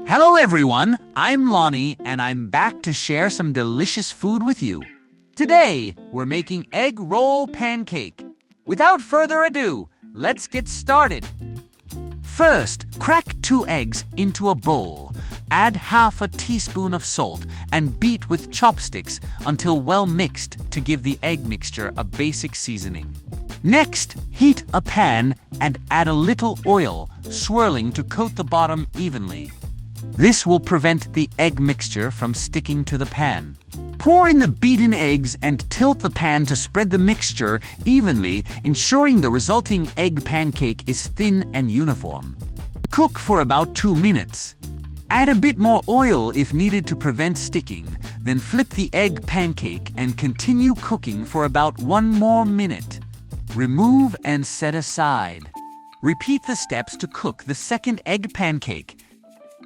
Hello everyone, I'm Lonnie and I'm back to share some delicious food with you. Today, we're making egg roll pancake. Without further ado, let's get started. First, crack 2 eggs into a bowl. Add half a teaspoon of salt and beat with chopsticks until well mixed to give the egg mixture a basic seasoning. Next, heat a pan and add a little oil, swirling to coat the bottom evenly. This will prevent the egg mixture from sticking to the pan. Pour in the beaten eggs and tilt the pan to spread the mixture evenly, ensuring the resulting egg pancake is thin and uniform. Cook for about 2 minutes. Add a bit more oil if needed to prevent sticking, then flip the egg pancake and continue cooking for about 1 more minute. Remove and set aside. Repeat the steps to cook the second egg pancake.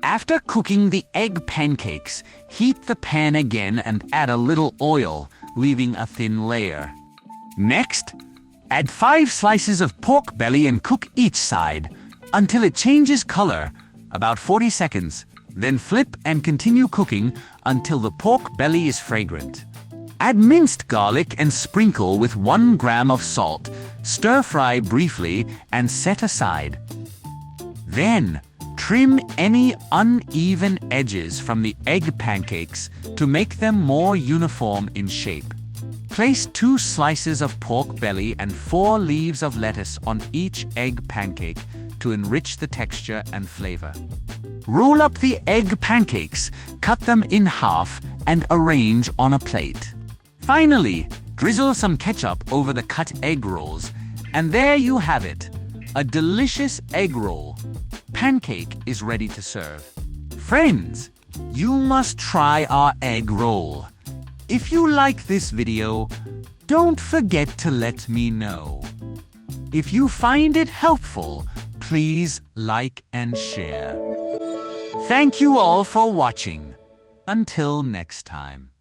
After cooking the egg pancakes, heat the pan again and add a little oil, leaving a thin layer. Next, add 5 slices of pork belly and cook each side until it changes color, about 40 seconds. Then flip and continue cooking until the pork belly is fragrant. Add minced garlic and sprinkle with 1 gram of salt. Stir fry briefly and set aside. Then, trim any uneven edges from the egg pancakes to make them more uniform in shape. Place 2 slices of pork belly and 4 leaves of lettuce on each egg pancake to enrich the texture and flavor. Roll up the egg pancakes, cut them in half, and arrange on a plate. Finally, drizzle some ketchup over the cut egg rolls, and there you have it, a delicious egg roll. Pancake is ready to serve. Friends, you must try our egg roll. If you like this video, don't forget to let me know. If you find it helpful, please like and share. Thank you all for watching. Until next time.